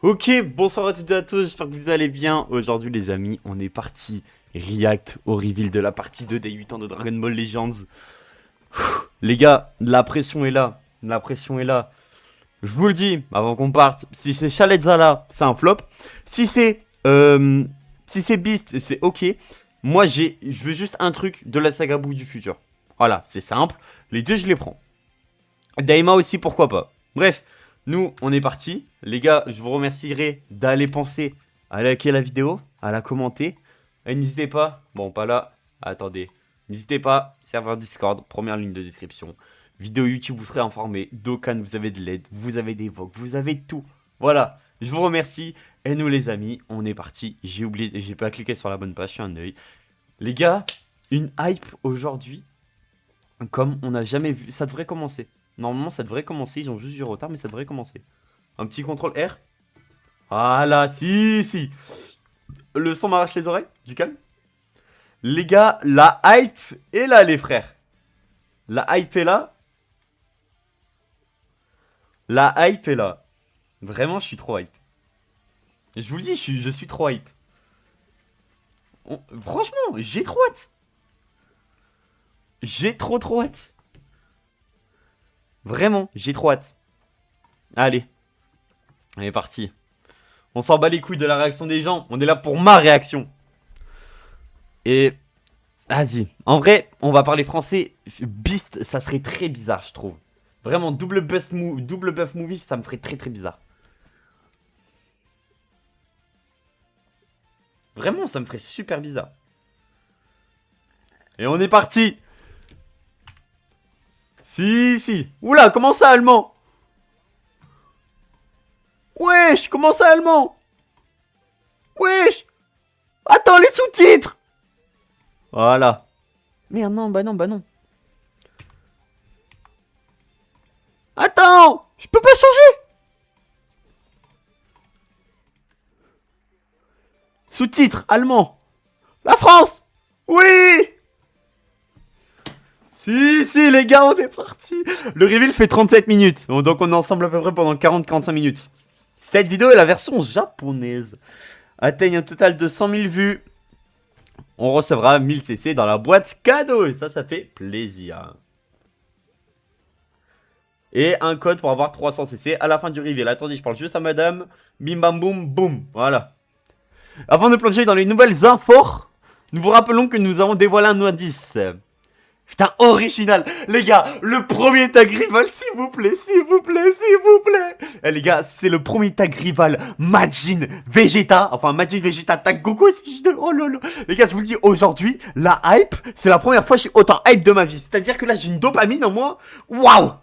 Ok, bonsoir à toutes et à tous, j'espère que vous allez bien. Aujourd'hui les amis, on est parti react au reveal de la partie 2 des 8 ans de Dragon Ball Legends. Les gars, la pression est là, la pression est là. Je vous le dis, avant qu'on parte, si c'est Chalet-Zala, c'est un flop. Si c'est si c'est Beast, c'est ok. Moi je veux juste un truc de la saga Boo du futur. Voilà, c'est simple, les deux je les prends. Daima aussi, pourquoi pas. Bref, nous, on est parti. Les gars, je vous remercierai d'aller penser à liker la vidéo, à la commenter. Et n'hésitez pas, bon, pas là, attendez. N'hésitez pas, serveur Discord, première ligne de description. Vidéo YouTube, vous serez informé. Dokkan, vous avez de l'aide, vous avez des votes, vous avez tout. Voilà, je vous remercie. Et nous, les amis, on est parti. J'ai oublié, j'ai pas cliqué sur la bonne page, je suis un œil. Les gars, une hype aujourd'hui, comme on n'a jamais vu. Ça devrait commencer. Normalement, ça devrait commencer. Ils ont juste du retard, mais ça devrait commencer. Un petit contrôle R. Voilà, si, si. Le son m'arrache les oreilles. Du calme. Les gars, la hype est là, les frères. La hype est là. La hype est là. Vraiment, je suis trop hype. Je vous le dis, je suis trop hype. Franchement, j'ai trop hâte. J'ai trop hâte. Vraiment, j'ai trop hâte. Allez. On est parti. On s'en bat les couilles de la réaction des gens. On est là pour ma réaction. Et vas-y. En vrai, on va parler français. Beast, ça serait très bizarre, je trouve. Vraiment, double buff movie, ça me ferait très bizarre. Vraiment, ça me ferait super bizarre. Et on est parti. Si, si. Oula, comment ça, allemand? Wesh, comment ça, allemand? Wesh. Attends, les sous-titres. Voilà. Merde, non, bah non, bah non. Attends, je peux pas changer. Sous-titres, allemand. La France. Oui. Si, si, les gars, on est parti. Le reveal fait 37 minutes. Donc on est ensemble à peu près pendant 40-45 minutes. Cette vidéo est la version japonaise. Atteigne un total de 100 000 vues. On recevra 1000 CC dans la boîte cadeau. Et ça fait plaisir. Et un code pour avoir 300 CC à la fin du reveal. Attendez, je parle juste à madame. Bim bam boum boum. Voilà. Avant de plonger dans les nouvelles infos, nous vous rappelons que nous avons dévoilé un indice. Putain, original. Les gars, le premier tag rival, s'il vous plaît, s'il vous plaît, s'il vous plaît. Eh les gars, c'est le premier tag rival Majin Vegeta. Enfin, Majin Vegeta tag Goku. Oh lolo. Les gars, je vous le dis, aujourd'hui, la hype, c'est la première fois que je suis autant hype de ma vie. C'est-à-dire que là, j'ai une dopamine en moi. Waouh.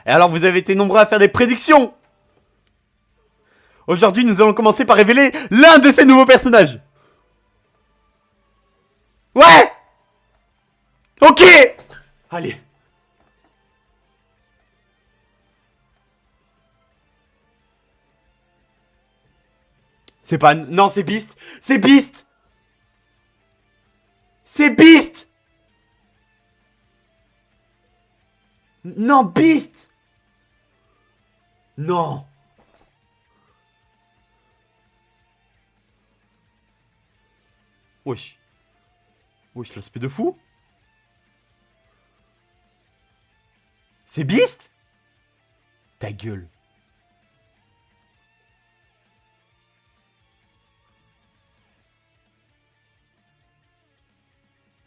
Et alors, vous avez été nombreux à faire des prédictions. Aujourd'hui, nous allons commencer par révéler l'un de ces nouveaux personnages. Ouais. Ok. Allez. C'est pas... Non, c'est Beast. C'est Beast. C'est Beast. Non, Beast. Non. Wesh. Wesh, l'aspect de fou. C'est Beast. Ta gueule.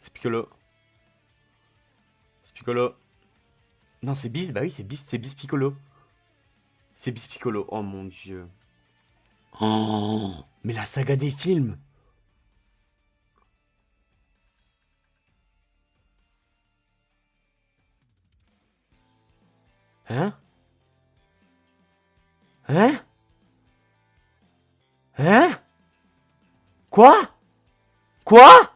C'est Piccolo. C'est Piccolo. Non, c'est Beast. Bah oui, c'est Beast Piccolo. C'est Beast Piccolo. Oh mon dieu. Oh. Mais la saga des films. Hein? Hein? Hein? Quoi? Quoi?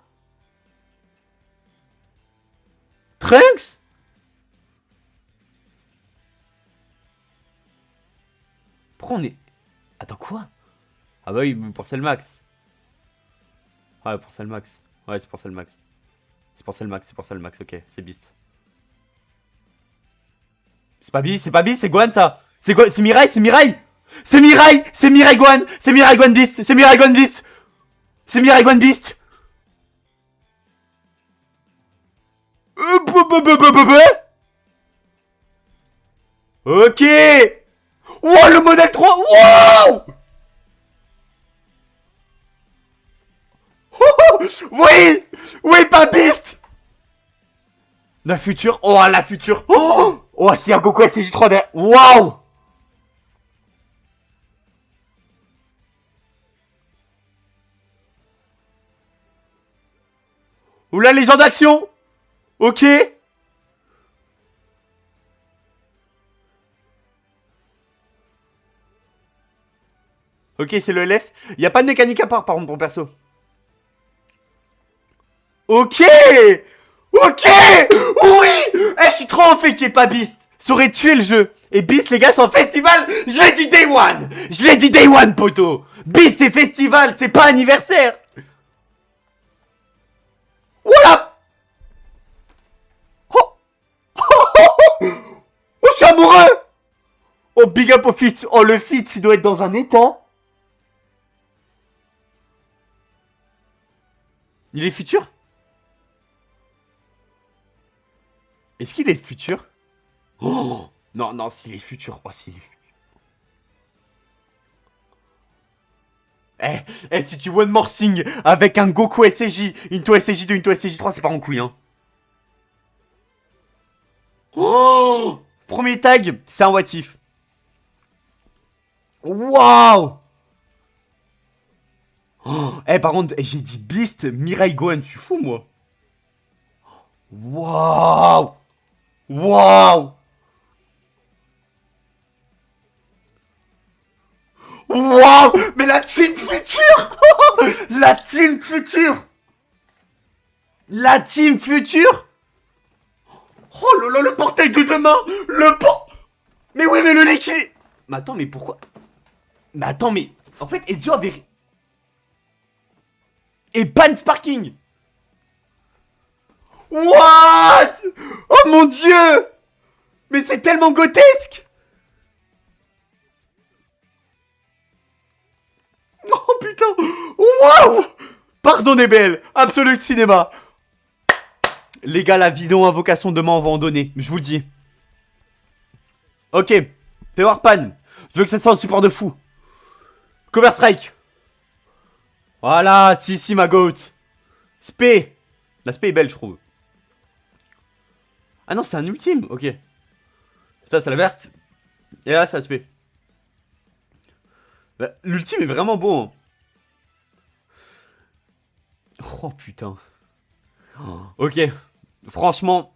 Trunks? Pourquoi on est... Attends, quoi? Ah bah oui, pour Cellmax. Ouais, pour Cellmax. Ouais, c'est pour Cellmax. C'est pour Cellmax, ok, c'est Beast. C'est pas Beast, c'est pas Beast, c'est Gohan ça. C'est quoi? C'est Mirai, c'est Mirai. C'est Mirai, c'est Mirai Gohan. C'est Mirai Gohan Beast, c'est Mirai Gohan Beast. C'est Mirai Gohan Beast. Ok. Wow, le modèle 3. Wow. Oui. Oui, pas Beast. La future. Oh, la future. Oh, c'est un Goku SJ3 derrière. Waouh. Ou la légende d'action. Ok. Ok, c'est le LF. Y a pas de mécanique à part, par contre, pour perso. Ok. Ok. Oui. Eh, je suis trop en fait qu'il n'y ait pas Beast. Ça aurait tué le jeu. Et Beast, les gars, c'est en festival. Je l'ai dit Day One. Je l'ai dit Day One, poto. Beast, c'est festival, c'est pas anniversaire. Voilà. Oh. Oh, je suis amoureux. Oh, big up au fit. Oh, le fit, il doit être dans un état. Il est futur? Est-ce qu'il est futur? Oh. Non, non, s'il est futur. Oh, s'il est futur. Si tu one more thing avec un Goku SCJ, une Into SCJ2, une Into SCJ3, c'est pas en couille, hein. Oh. Premier tag, c'est un what if. Waouh. Oh. Par contre, j'ai dit Beast, Mirai Gohan, tu fous, moi. Waouh. Waouh. Waouh. Mais la team future. La team future. La team future. Oh là là, le portail de demain. Mais oui, mais le liquide. Mais attends, mais pourquoi? Mais attends, mais... En fait, Ezio avait... Et Pan Sparking. What? Oh mon dieu. Mais c'est tellement grotesque. Oh putain. Waouh. Pardon DBL. Absolute cinéma. Les gars, la vidéo invocation demain, on va en donner. Je vous le dis. Ok. Power Pan. Je veux que ça soit un support de fou. Cover Strike. Voilà. Si, ma goat. Spé. La Spé est belle, je trouve. Ah non, c'est un ultime. Ok. Ça, c'est la verte. Et là, c'est la Spé. L'ultime est vraiment beau. Hein. Oh putain. Oh, ok. Franchement,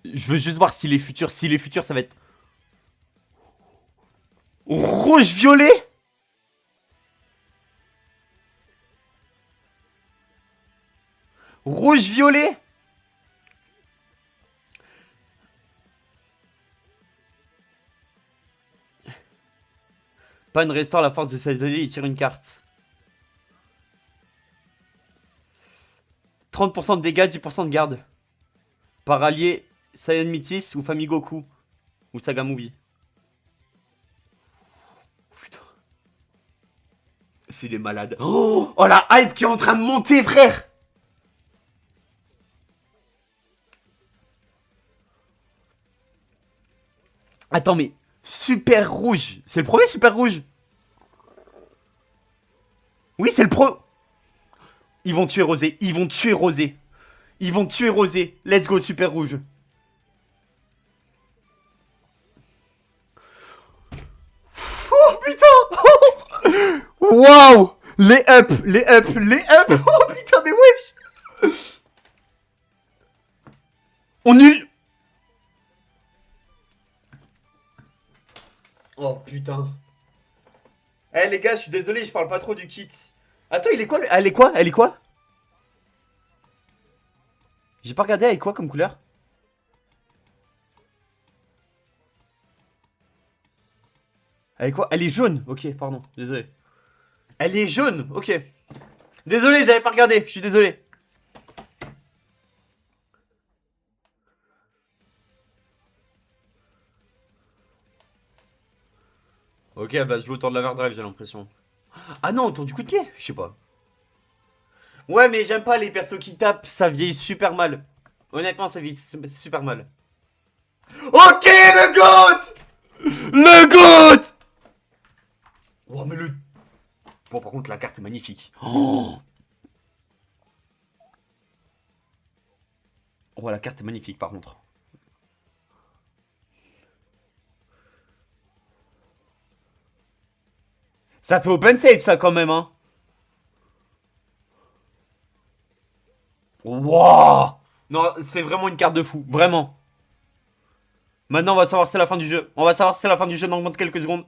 je veux juste voir s'il est futur. S'il est futur, ça va être... Rouge-violet. Rouge-violet. Pan restaure la force de sa allié et tire une carte. 30% de dégâts, 10% de garde. Par allié, Saiyan Mythis ou Famille Goku. Ou Saga Movie. Putain. S'il est malade. Oh, la hype qui est en train de monter, frère. Attends, mais... Super rouge. C'est le premier super rouge. Oui, c'est le pro... Ils vont tuer Rosé. Ils vont tuer Rosé. Ils vont tuer Rosé. Let's go, super rouge. Oh putain. Waouh. Les up, les up, les up. Oh putain, mais wesh. On nul. Oh putain. Eh les gars, je suis désolé, je parle pas trop du kit. Attends, il est quoi Elle est quoi? Elle est quoi? J'ai pas regardé, elle est quoi comme couleur? Elle est quoi? Elle est jaune. Ok, pardon, désolé. Elle est jaune, ok. Désolé, j'avais pas regardé, je suis désolé. Ok, bah je joue autour de l'Averdrive, j'ai l'impression. Ah non, autour du coup de pied. Je sais pas. Ouais, mais j'aime pas les persos qui tapent, ça vieillit super mal. Honnêtement, ça vieillit super mal. Ok, le GOAT! Le GOAT! Oh, mais le... Bon, par contre, la carte est magnifique. Oh, oh, la carte est magnifique, par contre. Ça fait open save, ça, quand même, hein. Wouah! Non, c'est vraiment une carte de fou, vraiment. Maintenant, on va savoir si c'est la fin du jeu. On va savoir si c'est la fin du jeu dans moins de quelques secondes.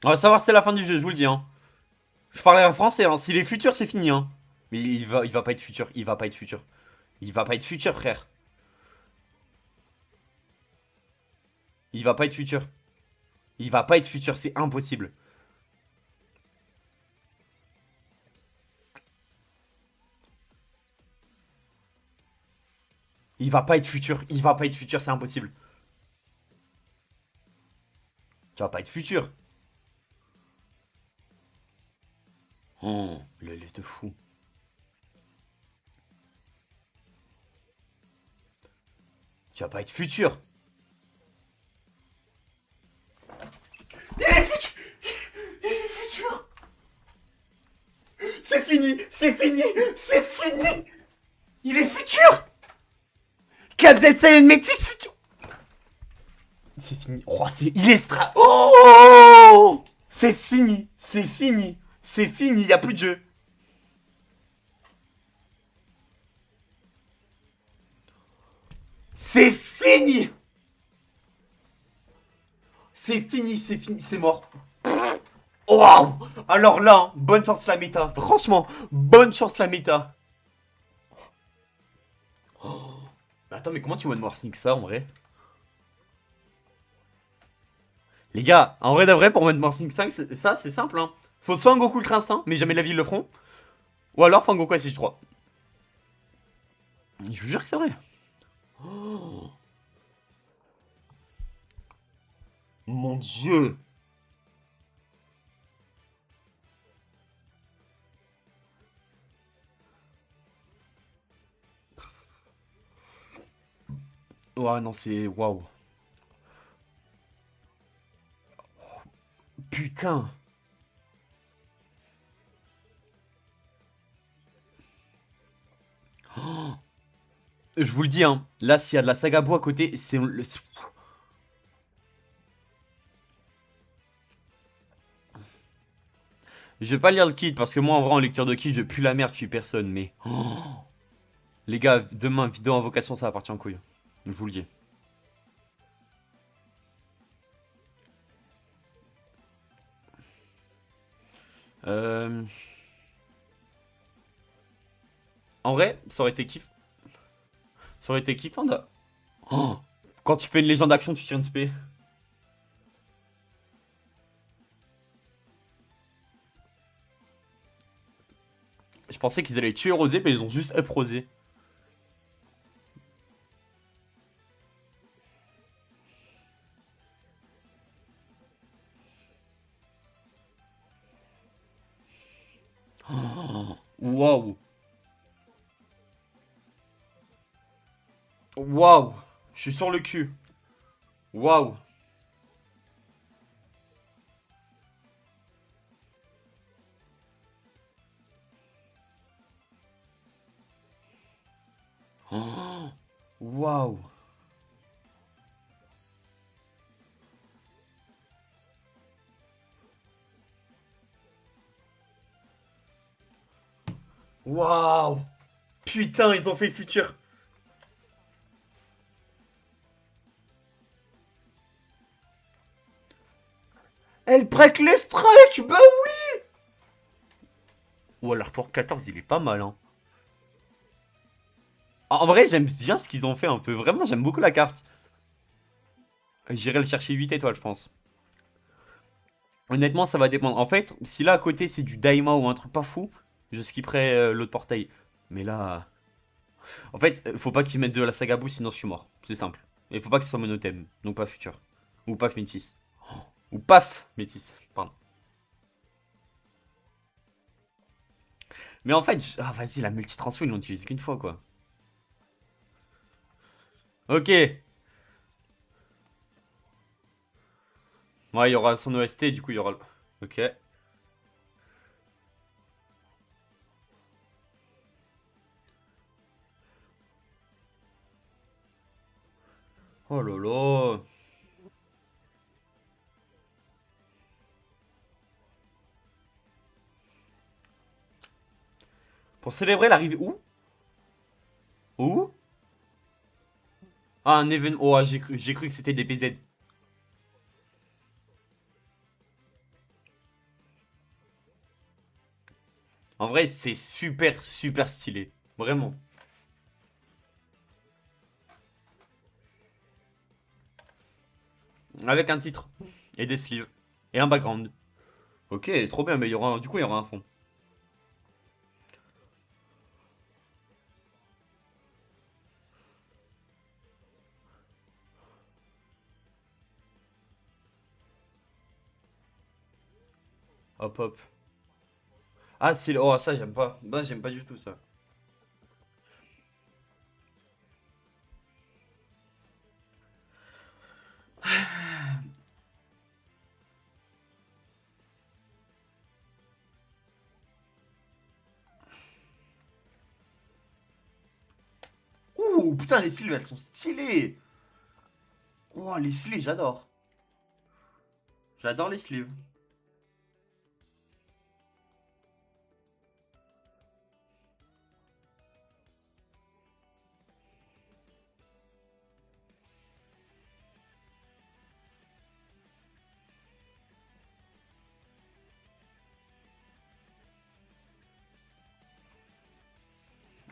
On va savoir si c'est la fin du jeu, je vous le dis, hein. Je parlais en français, hein. S'il est futur, c'est fini, hein. Mais il va pas être futur, il va pas être futur. Il va pas être futur, frère. Il va pas être futur. Il va pas être futur, c'est impossible. Il va pas être futur, il va pas être futur, c'est impossible. Tu vas pas être futur. Oh, le lève de fou. Tu vas pas être futur. Il est futur. Il est futur. C'est fini, c'est fini, c'est fini. Il est futur. KZ une métis futur. C'est fini. Oh, il est Oh, c'est fini, c'est fini, c'est fini, y a plus de jeu. C'est fini. C'est fini, c'est mort. Waouh! Alors là, hein, bonne chance la méta. Franchement, bonne chance la méta. Mais attends, mais comment tu one more sneak ça en vrai? Les gars, en vrai de vrai, pour one more sneak ça, c'est simple. Hein. Faut soit un Goku Ultra Instinct, mais jamais la vie le feront. Ou alors faut un Goku SH3. Je vous jure que c'est vrai. Oh, mon dieu. Ouais, non, c'est. Waouh. Putain. Oh, je vous le dis, hein. Là, s'il y a de la saga bois à côté, c'est. Je vais pas lire le kit parce que moi, en vrai, en lecture de kit, je pue la merde, je suis personne. Mais. Oh, les gars, demain, vidéo invocation, ça va partir en couille. Je vous le dis. Euh... En vrai, ça aurait été kiff. Ça aurait été kiffant de... Oh, quand tu fais une légende d'action, tu tires une spé. Je pensais qu'ils allaient tuer Rosé, mais ils ont juste up Rosé. Oh, waouh. Waouh. Je suis sur le cul. Waouh. Oh, waouh. Waouh. Putain, ils ont fait futur. Elle break les strikes, bah oui. Ou alors tour 14, il est pas mal, hein. En vrai, j'aime bien ce qu'ils ont fait un peu. Vraiment, j'aime beaucoup la carte. J'irai le chercher 8 étoiles, je pense. Honnêtement, ça va dépendre. En fait, si là à côté c'est du Daima ou un truc pas fou, je skipperai l'autre portail. Mais là. En fait, faut pas qu'ils mettent de la saga boost, sinon je suis mort. C'est simple. Il faut pas que ce soit monothème, donc pas futur. Ou paf métis. Ou paf métis, pardon. Mais en fait, ah vas-y, la multitransfo, ils l'ont utilisé qu'une fois, quoi. Ok. Ouais, il y aura son OST, du coup, il y aura... Ok. Oh là là. Pour célébrer l'arrivée... Où? Où? Ah, un événement... Oh, ah, j'ai cru que c'était des PZ. En vrai, c'est super, super stylé. Vraiment. Avec un titre. Et des sleeves. Et un background. Ok, trop bien, mais il y aura... Du coup, il y aura un fond. Hop, hop. Ah, si... Oh, ça, j'aime pas. Bah, j'aime pas du tout, ça. Ouh, putain, les sleeves, elles sont stylées. Oh, les sleeves, j'adore. J'adore les sleeves.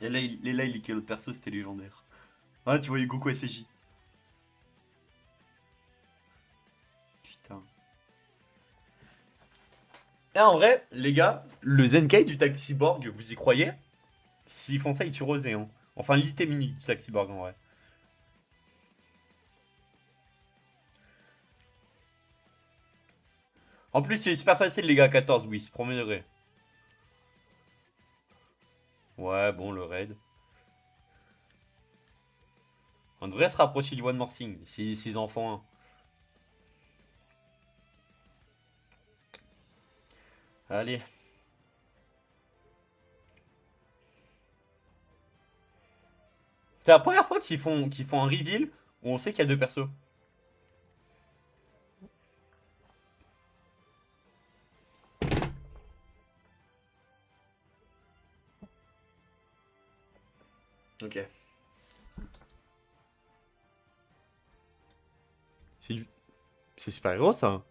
Et là, il liquait l'autre perso, c'était légendaire. Ah, tu voyais Goku SJ. Putain. Et en vrai, les gars, le Zenkai du Taxiborg, vous y croyez? S'ils font ça, ils tuent Rosé, hein. Enfin, l'Itemini du Taxiborg, en vrai. En plus, il est super facile, les gars, 14, oui, c'est premier degré. Ouais, bon, le raid. On devrait se rapprocher du One More Thing, s'ils en font un. Allez. C'est la première fois qu'ils font un reveal où on sait qu'il y a deux persos. Ok. C'est du... C'est super héros, ça.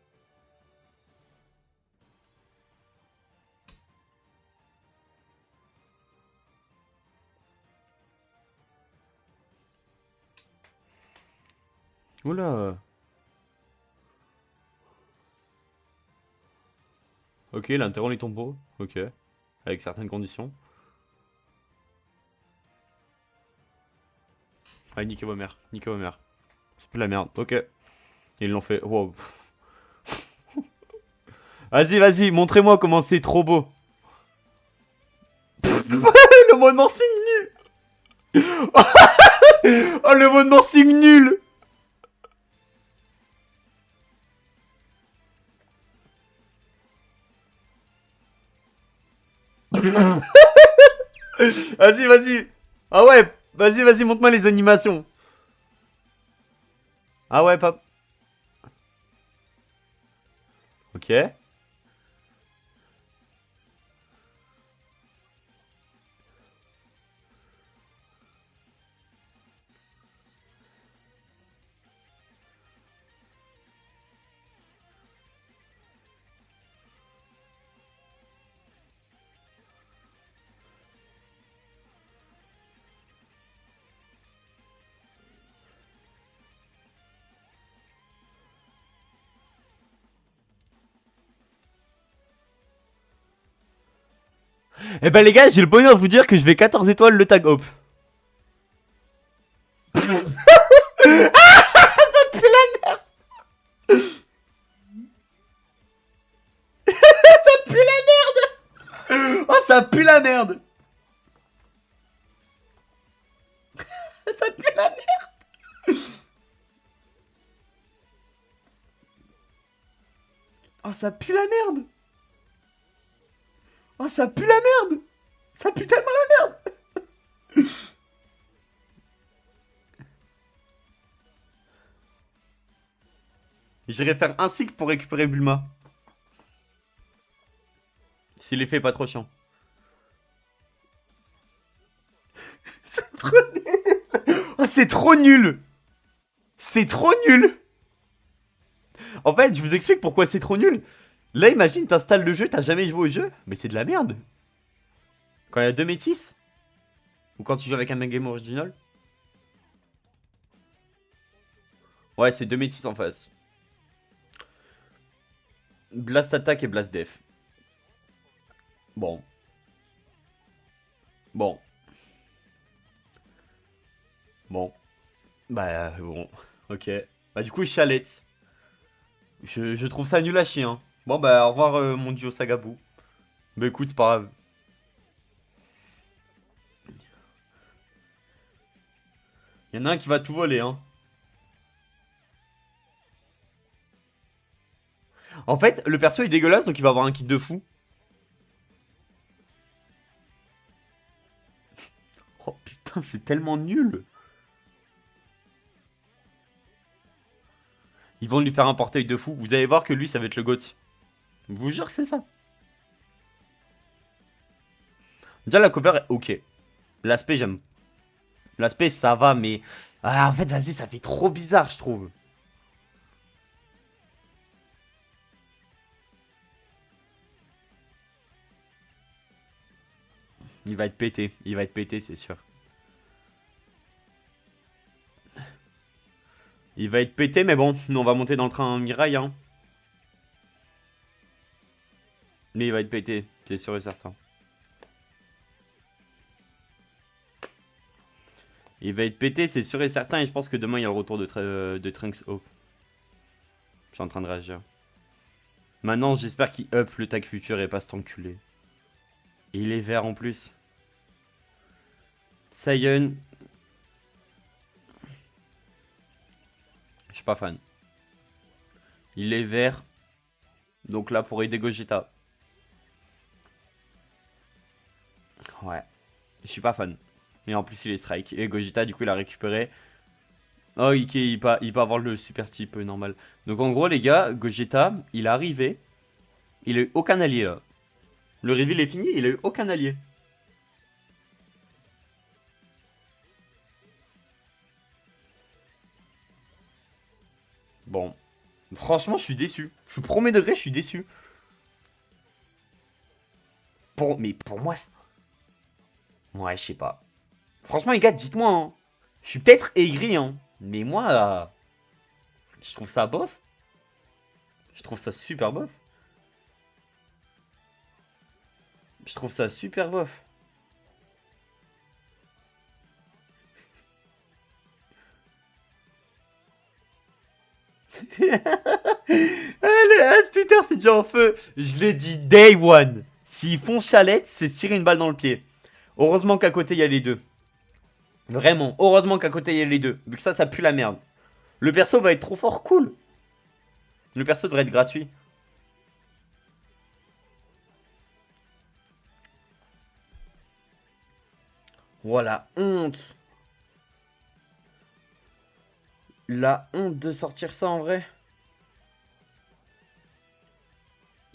Oula. Ok, il interrompt les tombeaux. Ok. Avec certaines conditions. Ah, niquez vos mères. Niquez vos mères. C'est plus de la merde. Ok. Ils l'ont fait. Wow. Vas-y, vas-y, montrez-moi comment c'est trop beau. Le mode morcing nul. Oh, le mode morcing nul. Vas-y, vas-y. Ah ouais, vas-y, vas-y, montre-moi les animations. Ah ouais, pap. Ok. Eh ben les gars, j'ai le bonheur de vous dire que je vais 14 étoiles le tag hop. la merde. Ça pue la merde. Oh, ça pue la merde. Oh, ça pue la merde. Ça pue tellement la merde. J'irai faire un cycle pour récupérer Bulma. Si l'effet est pas trop chiant. C'est trop nul. Oh, c'est trop nul. C'est trop nul. En fait, je vous explique pourquoi c'est trop nul. Là, imagine, t'installes le jeu, t'as jamais joué au jeu. Mais c'est de la merde. Quand il y a deux métis. Ou quand tu joues avec un game original. Ouais, c'est deux métis en face. Blast Attack et Blast Def. Bon. Bon. Bon. Bah, bon. Ok. Bah, du coup, Chalette. Je trouve ça nul à chier, hein. Bon, bah, au revoir, mon duo Sagabou. Bah, écoute, c'est pas grave. Il y en a un qui va tout voler, hein. En fait, le perso est dégueulasse, donc il va avoir un kit de fou. Oh putain, c'est tellement nul. Ils vont lui faire un portail de fou. Vous allez voir que lui, ça va être le GOAT. Je vous jure que c'est ça. Déjà, la cover est ok. L'aspect, j'aime. L'aspect, ça va, mais... Ah, en fait, vas-y, ça fait trop bizarre, je trouve. Il va être pété. Il va être pété, c'est sûr. Il va être pété, mais bon, nous, on va monter dans le train Mirai, hein. Mais il va être pété, c'est sûr et certain. Il va être pété, c'est sûr et certain, et je pense que demain, il y a le retour de Trunks Hope. Je suis en train de réagir. Maintenant, j'espère qu'il up le tag futur et pas cet enculé. Et il est vert en plus. Saiyan. Je suis pas fan. Il est vert. Donc là, pour aider Gogeta. Ouais. Je suis pas fan. Et en plus, il est strike. Et Gogeta, du coup, il a récupéré. Oh, il peut avoir le super type normal. Donc en gros, les gars, Gogeta, il est arrivé. Il a eu aucun allié là. Le reveal est fini, il a eu aucun allié. Bon. Franchement, je suis déçu. Je suis premier degré, je suis déçu. Mais pour moi, ouais, je sais pas. Franchement, les gars, dites-moi, hein. Je suis peut-être aigri, hein. Mais moi, je trouve ça bof. Je trouve ça super bof. Je trouve ça super bof. Allez, Twitter, c'est déjà en feu. Je l'ai dit day one. S'ils font chalette, c'est se tirer une balle dans le pied. Heureusement qu'à côté, il y a les deux. Vraiment, heureusement qu'à côté, il y a les deux. Vu que ça pue la merde. Le perso va être trop fort, cool. Le perso devrait être gratuit. Voilà, honte. La honte de sortir ça en vrai.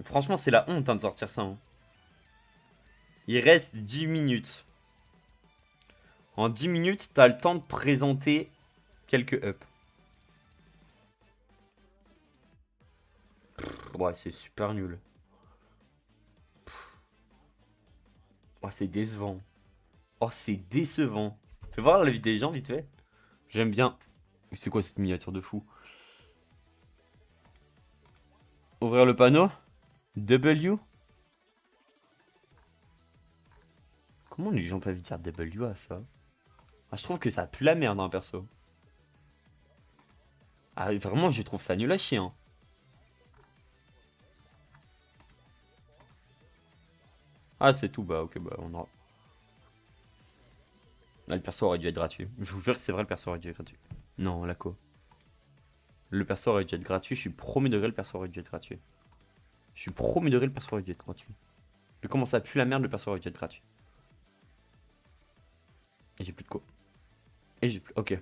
Franchement, c'est la honte hein, de sortir ça. Hein. Il reste 10 minutes. En 10 minutes, t'as le temps de présenter quelques ups. Ouais, c'est super nul. Oh, c'est décevant. Oh, c'est décevant. Fais voir la vie des gens, vite fait. J'aime bien. C'est quoi cette miniature de fou? Ouvrir le panneau. W. Comment les gens peuvent dire W à ça? Ah, je trouve que ça pue la merde, hein, perso. Ah, vraiment, je trouve ça nul à chier. Hein. Ah, c'est tout, bah ok, bah on aura. Ah, le perso aurait dû être gratuit. Je vous jure que c'est vrai, le perso aurait dû être gratuit. Non, la co. Le perso aurait dû être gratuit, je suis premier degré, le perso aurait dû être gratuit. Je suis premier degré, le perso aurait dû être gratuit. Mais comment ça pue la merde, le perso aurait dû être gratuit. Et j'ai plus de co. Et j'ai plus. Ok.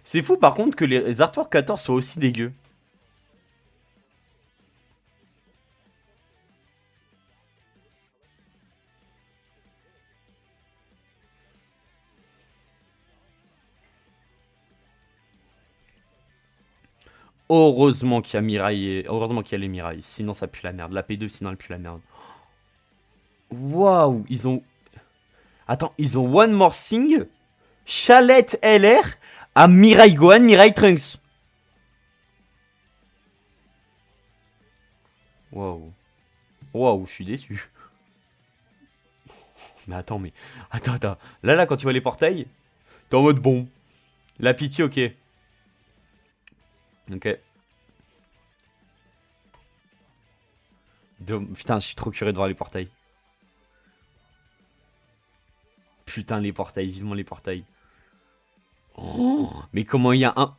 C'est fou par contre que les artworks 14 soient aussi dégueux. Heureusement qu'il y a Mirai heureusement qu'il y a les Mirai. Sinon ça pue la merde. La P2 sinon elle pue la merde. Waouh, ils ont. Attends, ils ont One More Thing, Chalette LR à Mirai Gohan, Mirai Trunks. Waouh. Waouh, je suis déçu. Mais attends, mais. Attends. Là, quand tu vois les portails, t'es en mode bon. La pitié, ok. Ok. Putain, je suis trop curieux de voir les portails. Putain, les portails, vivement les portails. Oh, mais comment il y a un.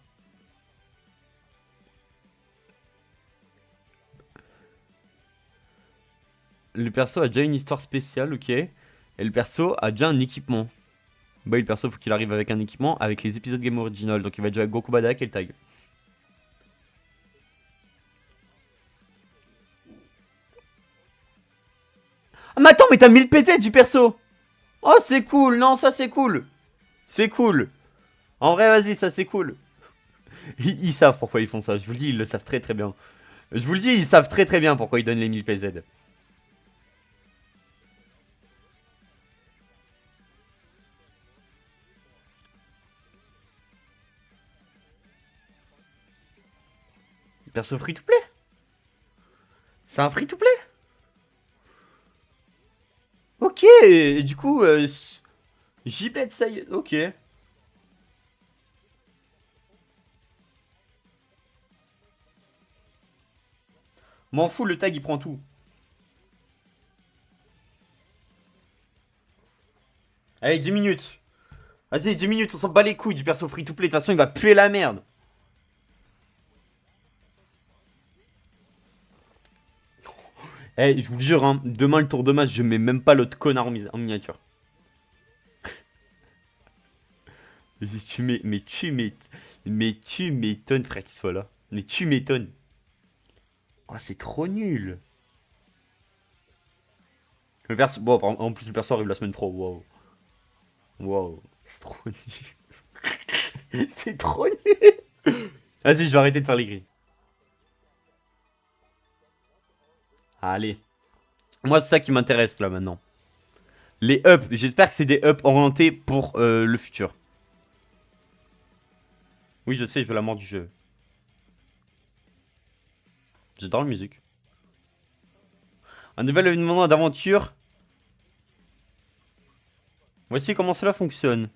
Le perso a déjà une histoire spéciale, ok. Et le perso a déjà un équipement. Bah, le perso, faut qu'il arrive avec un équipement avec les épisodes Game Original. Donc, il va jouer avec Goku Badak et le tag. Ah, mais attends, mais t'as 1000 PZ du perso. Oh, c'est cool. Non, ça, c'est cool. C'est cool. En vrai, vas-y, ça, c'est cool. Ils savent pourquoi ils font ça. Je vous le dis, ils le savent très très bien. Je vous le dis, ils savent très très bien pourquoi ils donnent les 1000 PZ. Perso free to play. C'est un free to play. Ok, et du coup, Giblet ça y est, ok. M'en fous, le tag il prend tout. Allez, 10 minutes. Vas-y, 10 minutes, on s'en bat les couilles du perso free to play. De toute façon, il va puer la merde. Eh, je vous le jure, hein, demain le tour de match, je mets même pas l'autre connard en miniature. Tu mets, mais tu m'étonnes, frère, qu'il soit là. Mais tu m'étonnes. Oh, c'est trop nul. Le perso, bon, en plus, le perso arrive la semaine pro. Waouh. Waouh. C'est trop nul. C'est trop nul. Vas-y, je vais arrêter de faire les grilles. Allez. Moi, c'est ça qui m'intéresse là maintenant. Les ups, j'espère que c'est des ups orientés pour le futur. Oui, je sais, je veux la mort du jeu. J'adore la musique. Un nouvel événement d'aventure. Voici comment cela fonctionne.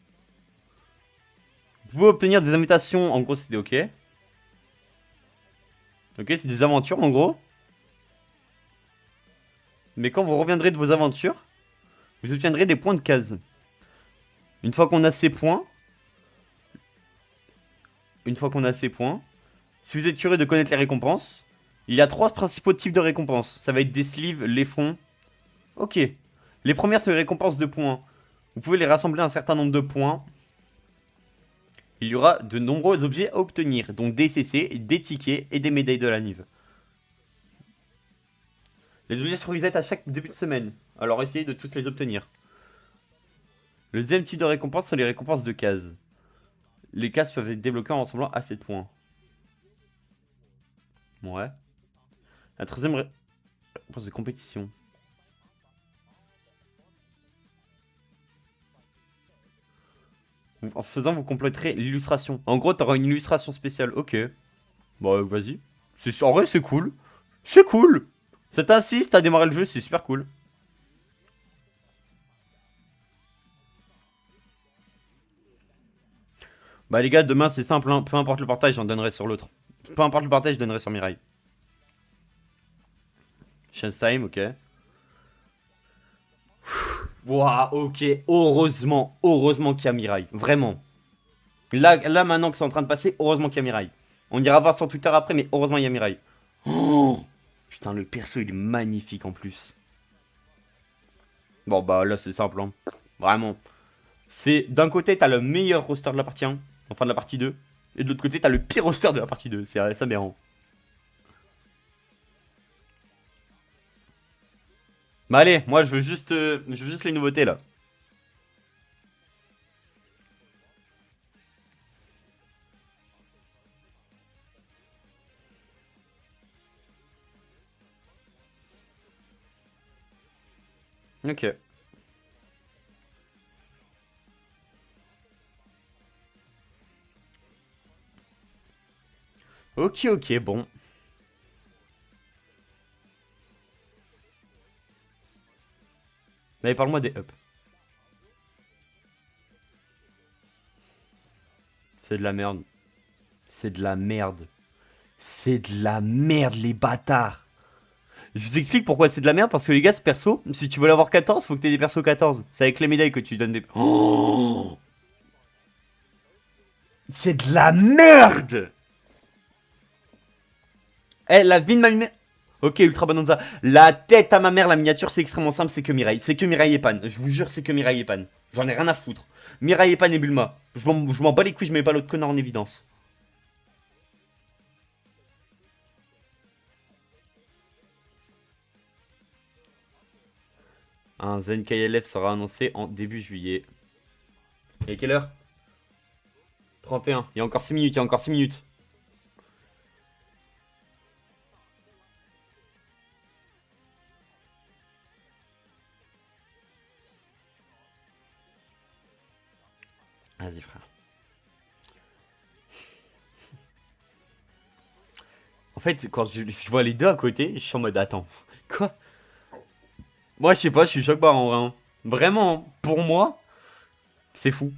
Vous pouvez obtenir des invitations, en gros, c'est des ok. Ok, c'est des aventures en gros. Mais quand vous reviendrez de vos aventures, vous obtiendrez des points de case. Une fois qu'on a ces points, si vous êtes curieux de connaître les récompenses, il y a 3 principaux types de récompenses. Ça va être des sleeves, les fonds. Ok. Les premières, sont les récompenses de points. Vous pouvez les rassembler à un certain nombre de points. Il y aura de nombreux objets à obtenir, donc des CC, des tickets et des médailles de la Nive. Les objets se reset à chaque début de semaine, alors essayez de tous les obtenir. Le deuxième type de récompense sont les récompenses de cases. Les cases peuvent être débloquées en rassemblant à 7 points. Ouais. La troisième récompense de compétition. En faisant, vous compléterez l'illustration. En gros, t'auras une illustration spéciale. Ok. Bah, vas-y. En vrai, c'est cool. C'est cool. Ça t'insiste à démarrer le jeu, c'est super cool. Bah, les gars, demain, c'est simple. Hein. Peu importe le portail, j'en donnerai sur l'autre. Peu importe le portail, je donnerai sur Mirai. Chance time, ok. Waouh, ok. Heureusement, heureusement qu'il y a Mirai. Vraiment. Là, maintenant que c'est en train de passer, heureusement qu'il y a Mirai. On ira voir sur Twitter après, mais heureusement il y a Mirai. Oh putain, le perso, il est magnifique en plus. Bon, bah là, c'est simple. Hein. Vraiment. C'est d'un côté, t'as le meilleur roster de la partie 1, enfin de la partie 2. Et de l'autre côté, t'as le pire roster de la partie 2. C'est aberrant. Bah allez, moi je veux juste les nouveautés là. Ok. Ok, ok, bon. Mais parle-moi des ups. C'est de la merde. C'est de la merde. C'est de la merde, les bâtards. Je vous explique pourquoi c'est de la merde, parce que les gars, ce perso, si tu veux l'avoir 14, faut que t'aies des persos 14. C'est avec les médailles que tu donnes des... Oh, c'est de la merde. Eh, la vie de ma mère... Ok, Ultra Bonanza. La tête à ma mère, la miniature, c'est extrêmement simple, c'est que Mirai. C'est que Mirai et Pan. Je vous jure, c'est que Mirai et Pan. J'en ai rien à foutre. Mirai et Pan et Bulma. Je m'en bats les couilles, je mets pas l'autre connard en évidence. Un Zen KLF sera annoncé en début juillet. Et quelle heure? 31. Il y a encore 6 minutes, il y a encore 6 minutes. Vas-y, frère. En fait, quand je vois les deux à côté, je suis en mode attends. Quoi? Moi, je sais pas, je suis choqué par en vrai. Hein. Vraiment, hein. Pour moi, c'est fou.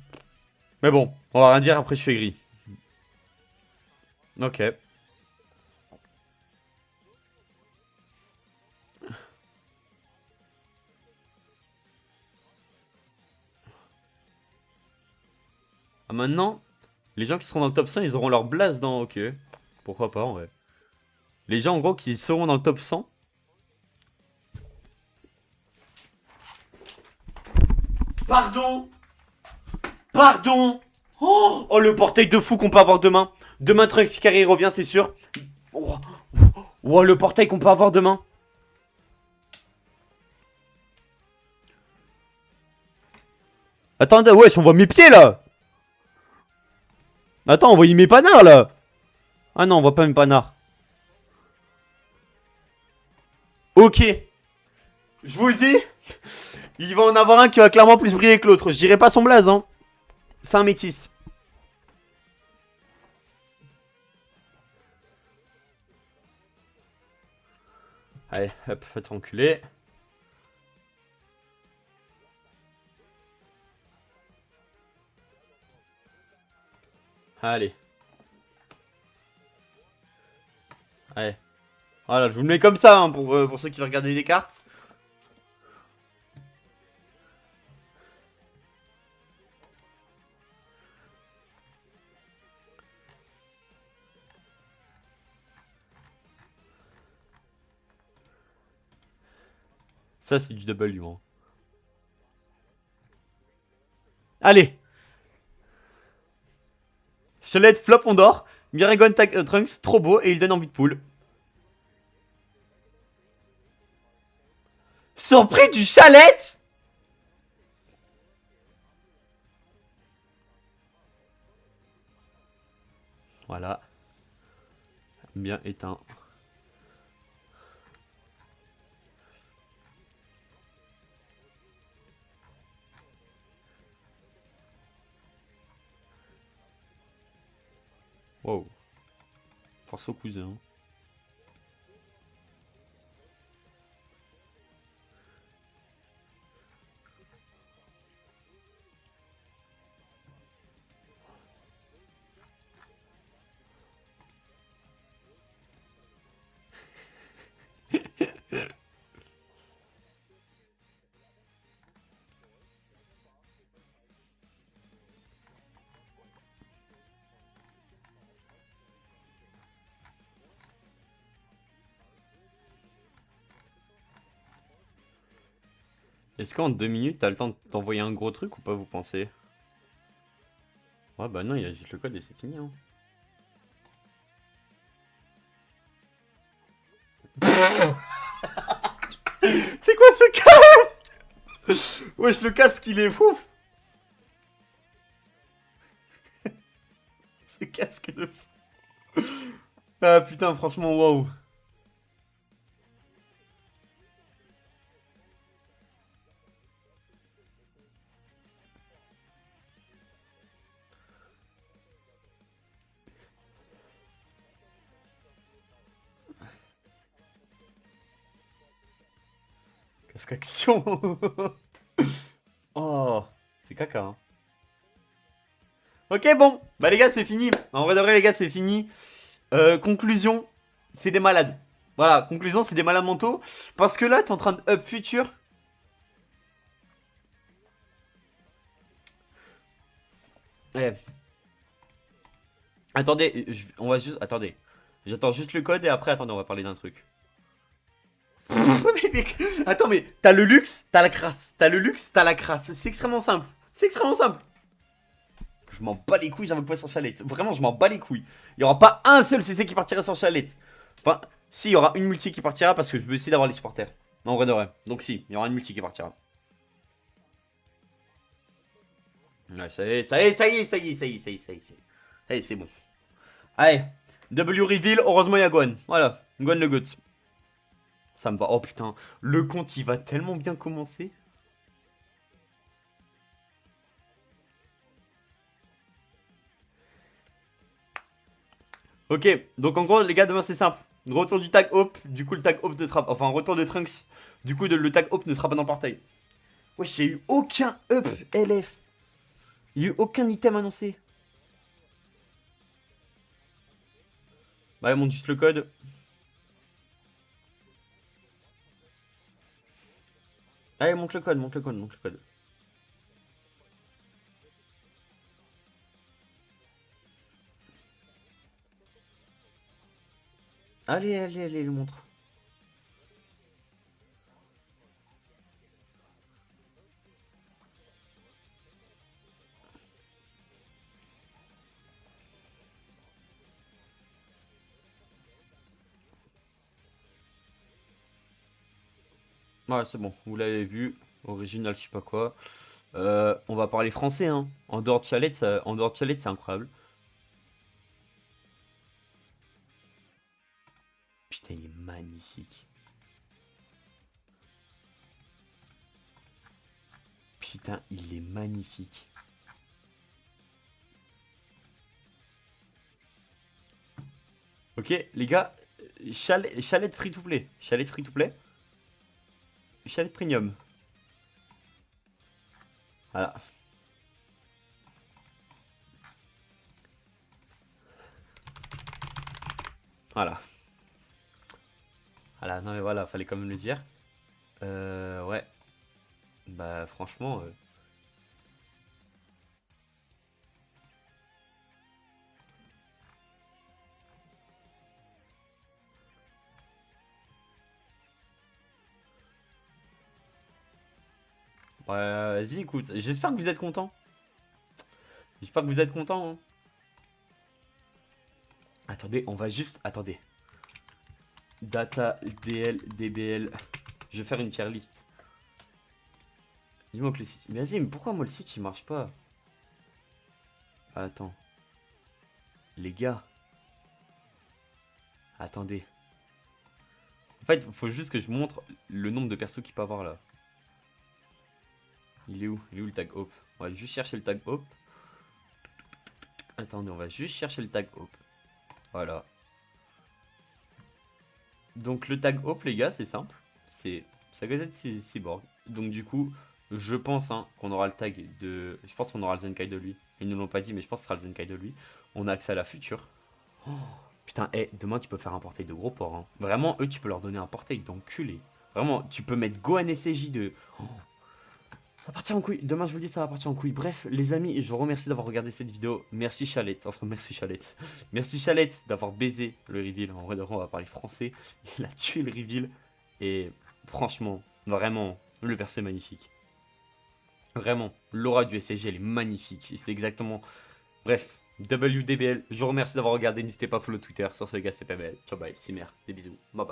Mais bon, on va rien dire, après je suis aigri. Ok. Ah, maintenant, les gens qui seront dans le top 100, ils auront leur blast dans... Ok. Pourquoi pas, en vrai. Les gens, en gros, qui seront dans le top 100... Pardon. Pardon. Oh, le portail de fou qu'on peut avoir demain. Demain, Trunks Carré revient, c'est sûr. Oh, oh, le portail qu'on peut avoir demain. Attends, wesh, on voit mes pieds, là. Attends, on voit mes panards, là. Ah non, on voit pas mes panards. Ok. Je vous le dis. Il va en avoir un qui va clairement plus briller que l'autre. Je dirais pas son blaze, hein. C'est un métis. Allez, hop, faites enculer. Allez. Allez. Voilà, je vous le mets comme ça hein, pour ceux qui veulent regarder des cartes. Ça, c'est du W. Hein. Allez. Shelette, flop, on dort. Miragon Trunks, trop beau et il donne envie de poule. Surpris du Chalette. Voilà. Bien éteint. Wow. Force au cousin. Est-ce qu'en 2 minutes, t'as le temps de t'envoyer un gros truc ou pas, vous pensez? Ouais, bah non, il y a juste le code et c'est fini, hein. C'est quoi ce casque? Wesh, le casque, il est fou. Ce casque de fou. Ah putain, franchement, waouh. Casque action. Oh, c'est caca, hein. Ok, bon. Bah les gars, c'est fini. En vrai de vrai, les gars, c'est fini. Conclusion, c'est des malades. Voilà, conclusion, c'est des malades mentaux. Parce que là, t'es en train de up future. Eh, attendez, on va juste... Attendez. J'attends juste le code et après, attendez, on va parler d'un truc. Attends, mais t'as le luxe, t'as la crasse. T'as le luxe, t'as la crasse. C'est extrêmement simple. C'est extrêmement simple. Je m'en bats les couilles, j'invoque pas sur Chalette. Vraiment, je m'en bats les couilles. Il y aura pas un seul CC qui partira sur Chalette. Enfin, si, il y aura une multi qui partira parce que je veux essayer d'avoir les supporters. Non, en vrai de vrai. Donc si, il y aura une multi qui partira. Ouais, ça y est, ça y est, ça y est, ça y est, ça y est, ça y est, ça y est. Allez, c'est bon. Allez, W reveal, heureusement il y a Gwen. Voilà, Gwen le GOAT. Ça me va. Oh putain, le compte il va tellement bien commencer. Ok, donc en gros, les gars, demain c'est simple. Retour du tag Hope, du coup le tag Hope ne sera. Enfin, retour de Trunks, du coup le tag Hope ne sera pas dans le portail. Wesh, j'ai eu aucun up LF. Il y a eu aucun item annoncé. Bah, il montre juste le code. Allez, montre le code, montre le code, montre le code. Allez, allez, allez, le montre. Ouais, c'est bon, vous l'avez vu. Original, je sais pas quoi. On va parler français, hein. En dehors de Chalet, en dehors de Chalet, c'est incroyable. Putain, il est magnifique. Putain, il est magnifique. Ok, les gars, chalet free to play. Chalet free to play. Chalet premium. Voilà. Voilà. Voilà, non mais voilà, fallait quand même le dire. Ouais. Bah franchement. Vas-y, écoute. J'espère que vous êtes contents. J'espère que vous êtes contents, hein. Attendez, on va juste. Attendez. Data, DL, DBL. Je vais faire une tier list. Dis-moi que le site. Mais vas-y, mais pourquoi moi le site il marche pas? Attends. Les gars. Attendez. En fait, il faut juste que je montre le nombre de persos qu'il peut avoir là. Il est où? Il est où le tag Hope? On va juste chercher le tag Hope. Attendez, on va juste chercher le tag Hope. Voilà. Donc le tag Hope, les gars, c'est simple. C'est Sagazet Cyborg. Donc du coup, je pense hein, qu'on aura le tag de... Je pense qu'on aura le Zenkai de lui. Ils ne nous l'ont pas dit, mais je pense que ce sera le Zenkai de lui. On a accès à la future. Oh, putain, demain tu peux faire un portail de gros porc. Hein. Vraiment, eux, tu peux leur donner un portail d'enculé. Vraiment, tu peux mettre Gohan SCJ de... Oh, ça va partir en couille. Demain, je vous le dis, ça va partir en couille. Bref, les amis, je vous remercie d'avoir regardé cette vidéo. Merci Chalette. Enfin, merci Chalette. Merci Chalette d'avoir baisé le reveal. En vrai, de vrai, on va parler français. Il a tué le reveal. Et franchement, vraiment, Le perso est magnifique. Vraiment, l'aura du SSG, elle est magnifique. C'est exactement... Bref, WDBL, je vous remercie d'avoir regardé. N'hésitez pas à follow Twitter. Sur ce, les gars, c'était pas belle. Ciao, bye, Cimer, des bisous. Bye bye.